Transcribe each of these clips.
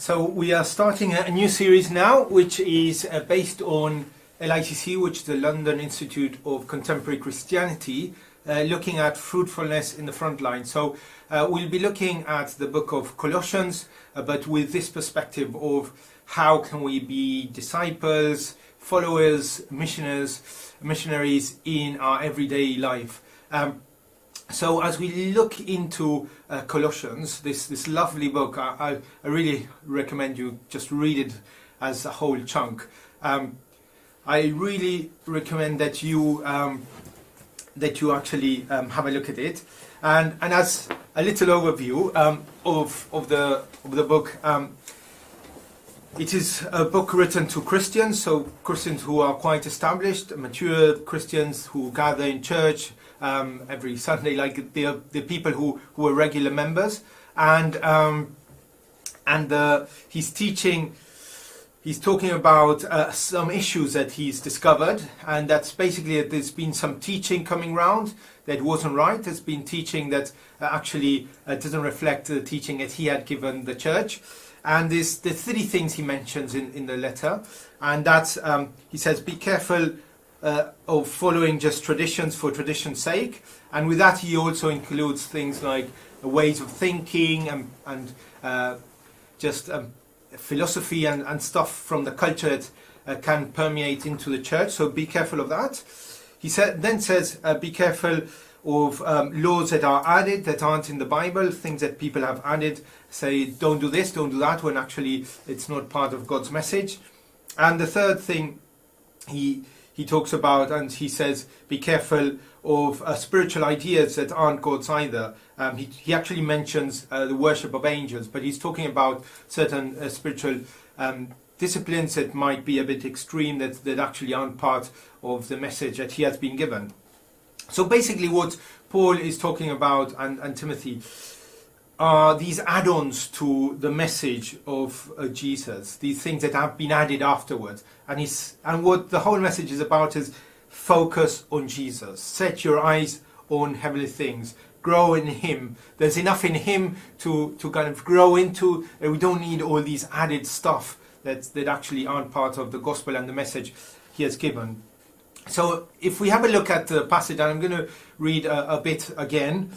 So we are starting a new series now, which is based on LICC, which is the London Institute of Contemporary Christianity, looking at fruitfulness in the front line. So we'll be looking at the book of Colossians, but with this perspective of how can we be disciples, followers, missionaries in our everyday life. So as we look into Colossians, this lovely book, I really recommend you just read it as a whole chunk. I really recommend that you actually have a look at it. And as a little overview of the book, it is a book written to Christians, so Christians who are quite established, mature Christians who gather in church every Sunday, like the people who are regular members, and he's talking about some issues that he's discovered, and that's basically that there's been some teaching coming round that wasn't right. There's been teaching that actually doesn't reflect the teaching that he had given the church. And there's the three things he mentions in the letter, and that's he says, be careful of following just traditions for tradition's sake, and with that he also includes things like ways of thinking and just philosophy and stuff from the culture that can permeate into the church. So be careful of that. He then says, be careful of laws that are added that aren't in the Bible, things that people have added, say don't do this, don't do that, when actually it's not part of God's message. And the third thing he talks about, and he says, be careful of spiritual ideas that aren't God's either. He actually mentions the worship of angels, but he's talking about certain spiritual disciplines that might be a bit extreme, that actually aren't part of the message that he has been given. So basically what Paul is talking about, and Timothy, are these add-ons to the message of Jesus, these things that have been added afterwards. And what the whole message is about is focus on Jesus. Set your eyes on heavenly things. Grow in Him. There's enough in Him to kind of grow into. We don't need all these added stuff that actually aren't part of the gospel and the message He has given. So if we have a look at the passage, and I'm going to read a bit again,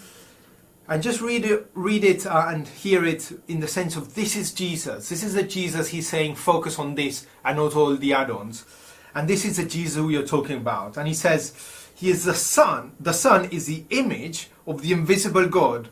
and just read it and hear it in the sense of this is Jesus. This is the Jesus he's saying focus on this and not all the add-ons. And this is the Jesus we are talking about. And he says, he is the Son. The Son is the image of the invisible God,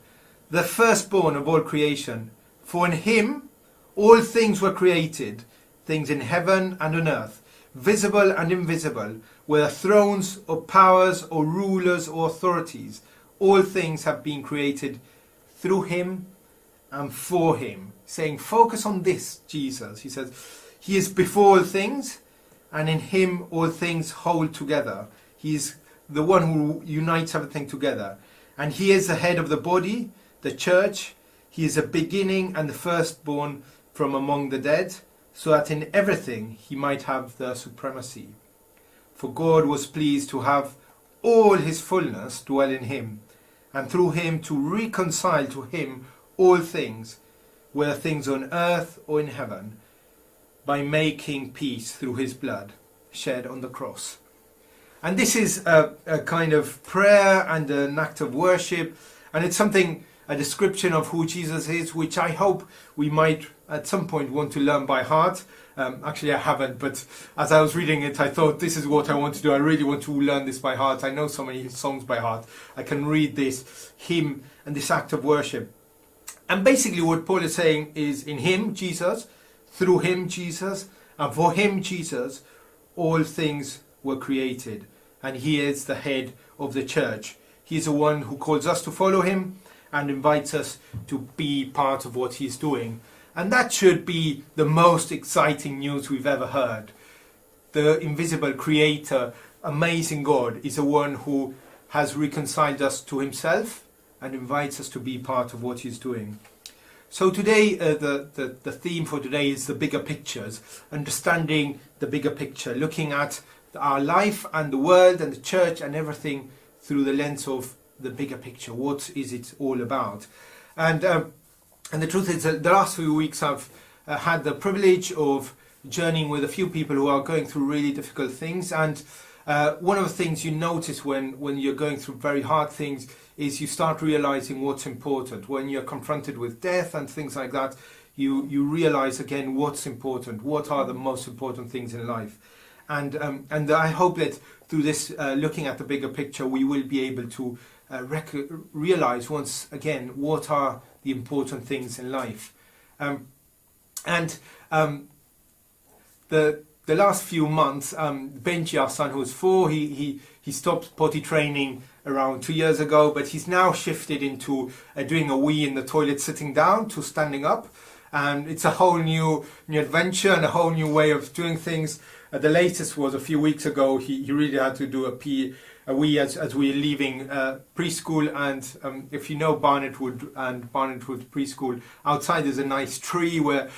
the firstborn of all creation. For in Him all things were created, things in heaven and on earth, visible and invisible, whether thrones or powers or rulers or authorities. All things have been created through Him and for Him. Saying, focus on this, Jesus. He says, He is before all things, and in Him all things hold together. He is the one who unites everything together. And He is the head of the body, the church. He is a beginning and the firstborn from among the dead, so that in everything He might have the supremacy. For God was pleased to have all His fullness dwell in Him, and through Him to reconcile to Him all things, whether things on earth or in heaven, by making peace through His blood shed on the cross. And this is a kind of prayer and an act of worship, and it's a description of who Jesus is, which I hope we might at some point want to learn by heart. Actually I haven't, but as I was reading it I thought this is what I want to do. I really want to learn this by heart. I know so many songs by heart. I can read this hymn and this act of worship. And basically what Paul is saying is in Him, Jesus, through Him, Jesus, and for Him, Jesus, all things were created. And He is the head of the church. He is the one who calls us to follow Him and invites us to be part of what He's doing. And that should be the most exciting news we've ever heard. The invisible creator, amazing God, is the one who has reconciled us to Himself and invites us to be part of what He's doing. So today, the theme for today is the bigger pictures, understanding the bigger picture, looking at our life and the world and the church and everything through the lens of the bigger picture. What is it all about? And the truth is that the last few weeks I've had the privilege of journeying with a few people who are going through really difficult things, and one of the things you notice when you're going through very hard things is you start realizing what's important. When you're confronted with death and things like that, you realize again what's important, what are the most important things in life. And I hope that through this looking at the bigger picture, we will be able to realize once again what are the important things in life. The last few months, Benji, our son, who's 4, he stopped potty training around 2 years ago, but he's now shifted into doing a wee in the toilet sitting down to standing up. And it's a whole new adventure and a whole new way of doing things. The latest was a few weeks ago. He really had to do a wee as we were leaving preschool. And if you know Barnetwood and Barnetwood preschool, outside there's a nice tree where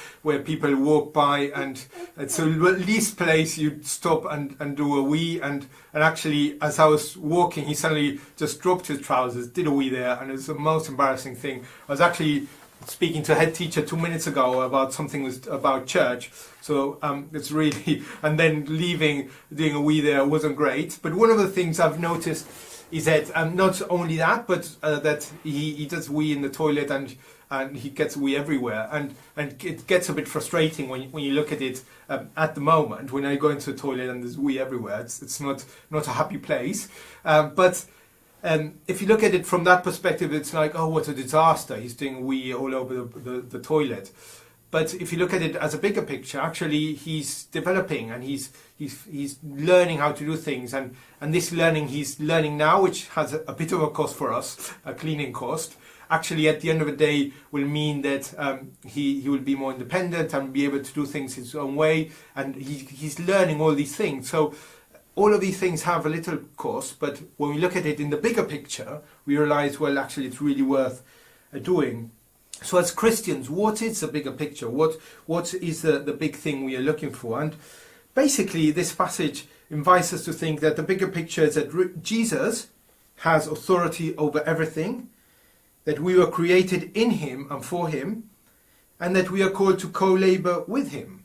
people walk by, and it's the least place you'd stop and do a wee. And actually, as I was walking, he suddenly just dropped his trousers, did a wee there, and it was the most embarrassing thing. I was actually speaking to a head teacher 2 minutes ago about something about church, so it's really, and then leaving, doing a wee there wasn't great. But one of the things I've noticed is that not only that, but that he does wee in the toilet, and he gets wee everywhere, and it gets a bit frustrating when you look at it at the moment. When I go into the toilet and there's wee everywhere, it's not a happy place, but if you look at it from that perspective, it's like, oh, what a disaster. He's doing wee all over the toilet. But if you look at it as a bigger picture, actually he's developing, and he's learning how to do things. And this learning he's learning now, which has a bit of a cost for us, a cleaning cost, actually at the end of the day will mean that he will be more independent and be able to do things his own way. And he's learning all these things. So all of these things have a little cost, but when we look at it in the bigger picture, we realize, well, actually it's really worth doing. So as Christians, what is the bigger picture? What is the big thing we are looking for? And basically this passage invites us to think that the bigger picture is that Jesus has authority over everything, that we were created in him and for him, and that we are called to co-labor with him.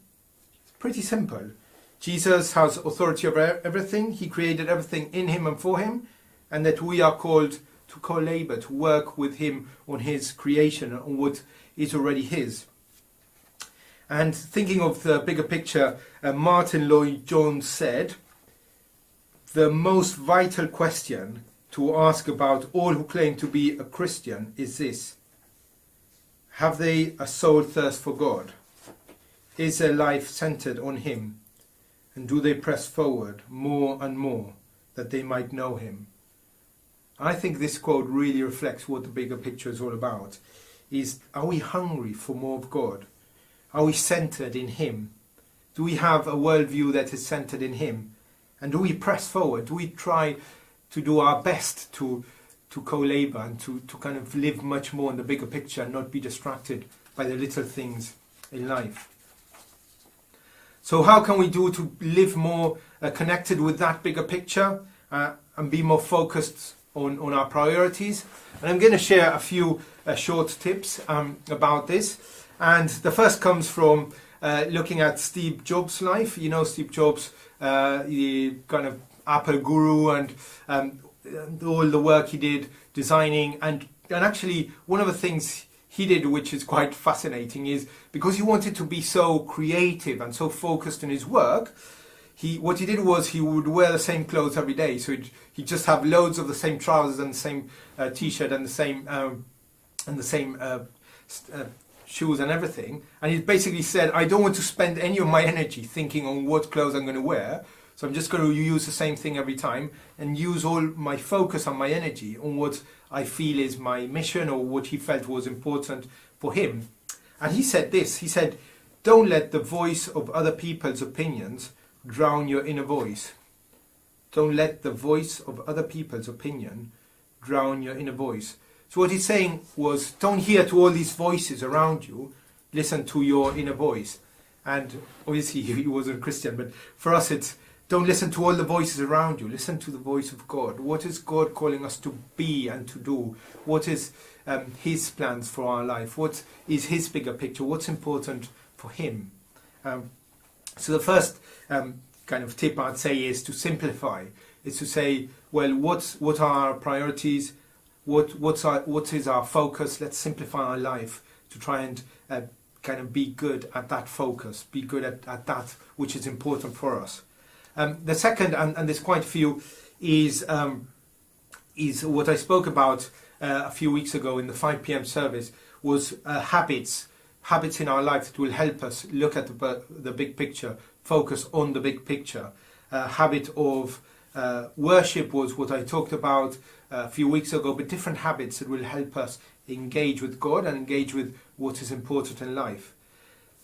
It's pretty simple. Jesus has authority over everything. He created everything in him and for him, and that we are called to co-labor, to work with him on his creation, on what is already his. And thinking of the bigger picture, Martin Lloyd-Jones said, the most vital question to ask about all who claim to be a Christian is this: have they a soul thirst for God? Is their life centered on him? And do they press forward more and more that they might know him? I think this quote really reflects what the bigger picture is all about. Are we hungry for more of God? Are we centered in him? Do we have a worldview that is centered in him? And do we press forward? Do we try to do our best to co-labor and to kind of live much more in the bigger picture and not be distracted by the little things in life? So how can we do to live more connected with that bigger picture and be more focused on our priorities? And I'm going to share a few short tips about this. And the first comes from looking at Steve Jobs' life. You know Steve Jobs, the kind of Apple guru, and all the work he did designing. And actually one of the things he did, which is quite fascinating, is because he wanted to be so creative and so focused in his work, what he did was he would wear the same clothes every day. So he'd just have loads of the same trousers and the same t-shirt and the same shoes and everything. And he basically said, I don't want to spend any of my energy thinking on what clothes I'm going to wear. So I'm just going to use the same thing every time and use all my focus and my energy on what I feel is my mission or what he felt was important for him. And he said this, he said, don't let the voice of other people's opinions drown your inner voice. Don't let the voice of other people's opinion drown your inner voice. So what he's saying was, don't hear to all these voices around you, listen to your inner voice. And obviously he wasn't Christian, but for us it's, don't listen to all the voices around you. Listen to the voice of God. What is God calling us to be and to do? What is his plans for our life? What is his bigger picture? What's important for Him. So the first kind of tip I'd say is to simplify. Is to say, well, what are our priorities? What is our focus? Let's simplify our life to try and kind of be good at that focus, be good at that which is important for us. The second, and there's quite a few, is what I spoke about a few weeks ago in the 5 p.m. service, was habits in our life that will help us look at the big picture, focus on the big picture. Habit of worship was what I talked about a few weeks ago, but different habits that will help us engage with God and engage with what is important in life.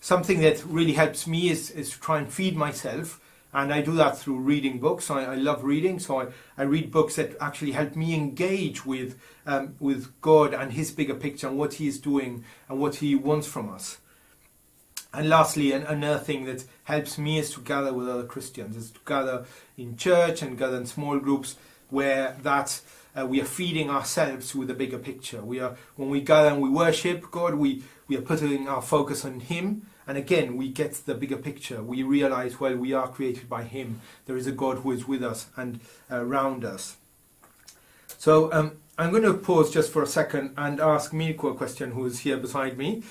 Something that really helps me is to try and feed myself, and I do that through reading books. I love reading, so I read books that actually help me engage with God and His bigger picture and what He is doing and what He wants from us. And lastly, another thing that helps me is to gather with other Christians, is to gather in church and gather in small groups where we are feeding ourselves with a bigger picture. When we gather and we worship God, we are putting our focus on Him, and again we get the bigger picture. We realize, well, we are created by Him. There is a God who is with us and around us. So I'm going to pause just for a second and ask Nico a question, who is here beside me.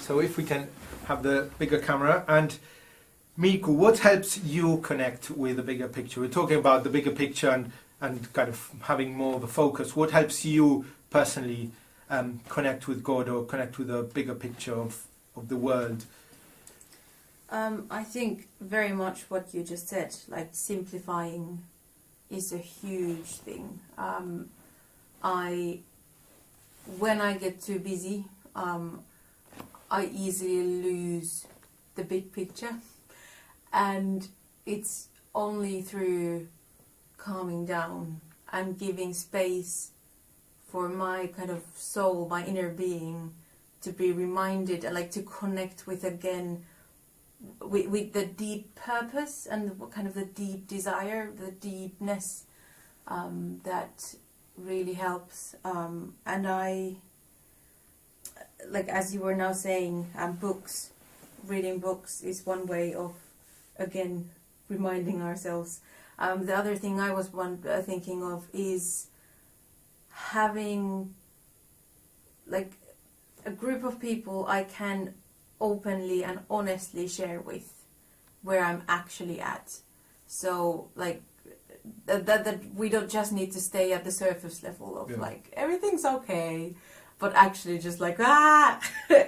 So if we can have the bigger camera. And Nico, what helps you connect with the bigger picture? We're talking about the bigger picture and kind of having more of a focus. What helps you personally connect with God or connect with the bigger picture of the world? I think very much what you just said, like simplifying is a huge thing. When I get too busy, I easily lose the big picture, and it's only through calming down and giving space for my kind of soul, my inner being, to be reminded and like to connect with again with the deep purpose and kind of the deep desire, the deepness that really helps. And I, like as you were now saying, reading books is one way of again reminding ourselves. The other thing I was thinking of is having like a group of people I can openly and honestly share with where I'm actually at. So like that we don't just need to stay at the surface level of like everything's okay, but actually just like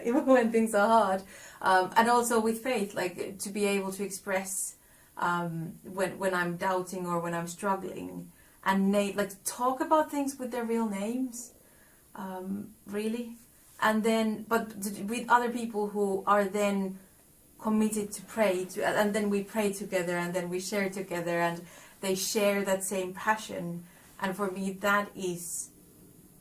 even when things are hard. And also with faith, like to be able to express when I'm doubting or when I'm struggling, and like talk about things with their real names, really. And then, but with other people who are then committed to pray, and then we pray together, and then we share together, and they share that same passion. And for me, that is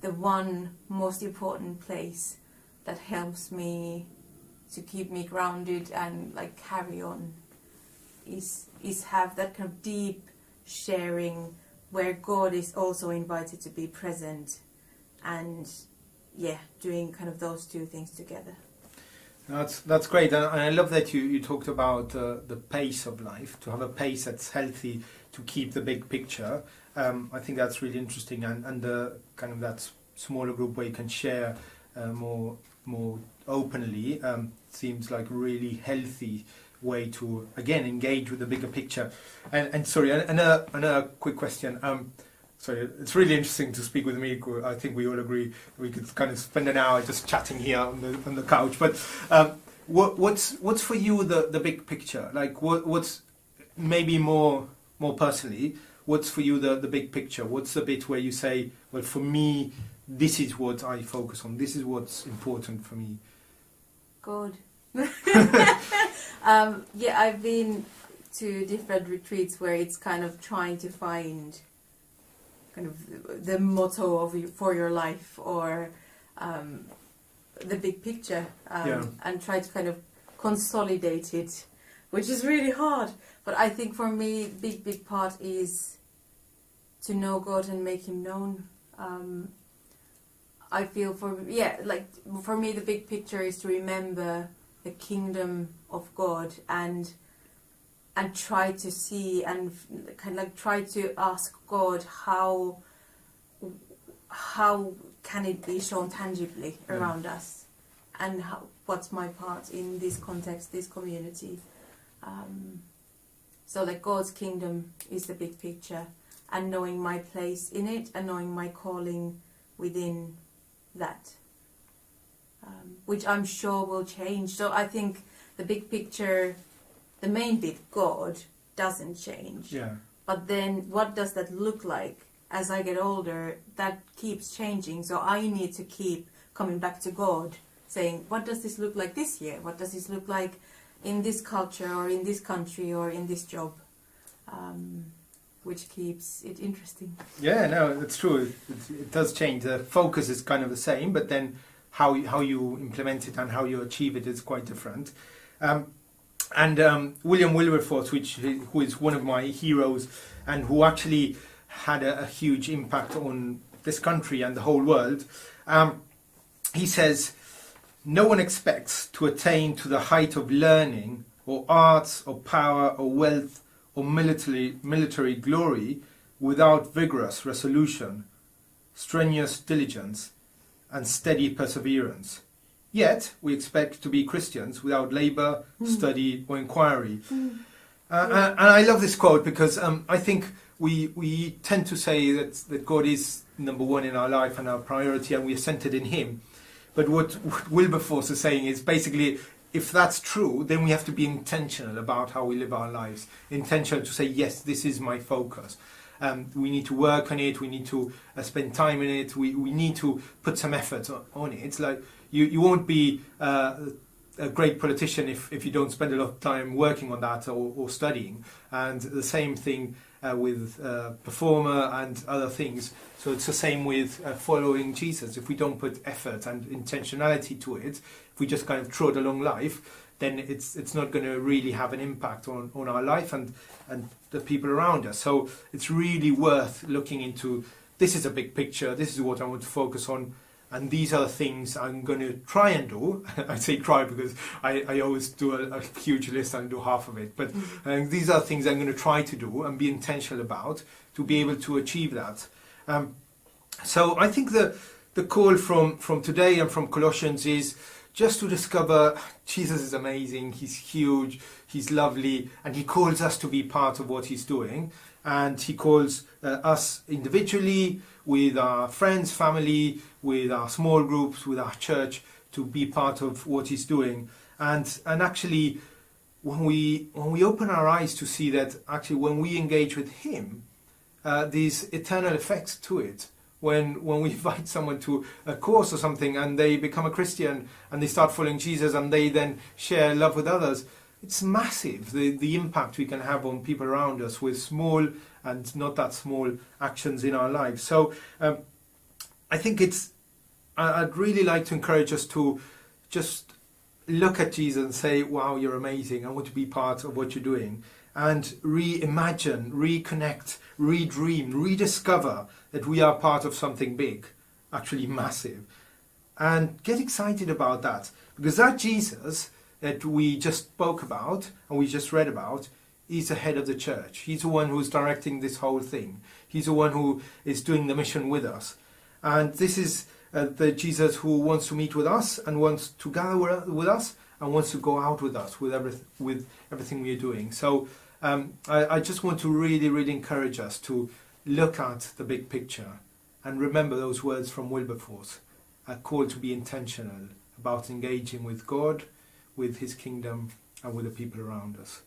the one most important place that helps me to keep me grounded and like carry on. Is have that kind of deep sharing where God is also invited to be present, and doing kind of those two things together. That's great, and I love that you talked about the pace of life, to have a pace that's healthy, to keep the big picture. I think that's really interesting, and the kind of that smaller group where you can share more openly seems like a really healthy way to again engage with the bigger picture. And sorry, another quick question. Sorry, it's really interesting to speak with me. I think we all agree we could kind of spend an hour just chatting here on the couch. But what's for you the big picture? Like what's maybe more personally? What's for you the big picture? What's the bit where you say, well, for me, this is what I focus on. This is what's important for me. God. I've been to different retreats where it's kind of trying to find kind of the motto for your life, or the big picture, and try to kind of consolidate it, which is really hard. But I think for me, big part is to know God and make Him known. I feel for me, the big picture is to remember the kingdom of God and try to see and kind of like try to ask God how can it be shown tangibly around us, and what's my part in this context, this community. So like God's kingdom is the big picture, and knowing my place in it and knowing my calling within that, which I'm sure will change. So I think the big picture, the main bit, God, doesn't change. Yeah. But then what does that look like as I get older? That keeps changing. So I need to keep coming back to God, saying, what does this look like this year? What does this look like in this culture or in this country or in this job? Which keeps it interesting. Yeah, no, it's true. It does change. The focus is kind of the same, but then how you implement it and how you achieve it is quite different. William Wilberforce, who is one of my heroes and who actually had a huge impact on this country and the whole world, he says, no one expects to attain to the height of learning or arts or power or wealth or military glory without vigorous resolution, strenuous diligence, and steady perseverance. Yet we expect to be Christians without labour, study, or inquiry. And I love this quote because I think we tend to say that God is number one in our life and our priority, and we are centred in Him. But what Wilberforce is saying is basically, if that's true, then we have to be intentional about how we live our lives. Intentional to say, yes, this is my focus. We need to work on it. We need to spend time in it. We need to put some effort on it. It's like you won't be a great politician if you don't spend a lot of time working on that or studying. And the same thing with performer and other things. So it's the same with following Jesus. If we don't put effort and intentionality to it, if we just kind of trot along life, then it's not going to really have an impact on our life and the people around us. So it's really worth looking into, this is a big picture, this is what I want to focus on, and these are the things I'm going to try and do. I say try because I always do a huge list and do half of it. But these are things I'm going to try to do and be intentional about to be able to achieve that. So I think the call from today and from Colossians is just to discover Jesus is amazing, He's huge, He's lovely, and He calls us to be part of what He's doing. And He calls us individually, with our friends, family, with our small groups, with our church, to be part of what He's doing. And actually, when we open our eyes to see that actually when we engage with Him, there's eternal effects to it. When we invite someone to a course or something and they become a Christian and they start following Jesus and they then share love with others, it's massive, the impact we can have on people around us with small and not that small actions in our lives. So I think I'd really like to encourage us to just look at Jesus and say, wow, you're amazing, I want to be part of what you're doing. And reimagine, reconnect, redream, rediscover that we are part of something big, actually massive. And get excited about that. Because that Jesus that we just spoke about and we just read about is the head of the church. He's the one who's directing this whole thing. He's the one who is doing the mission with us. And this is the Jesus who wants to meet with us and wants to gather with us and wants to go out with us with everything we are doing. So I just want to really, really encourage us to look at the big picture and remember those words from Wilberforce, a call to be intentional about engaging with God, with His kingdom, and with the people around us.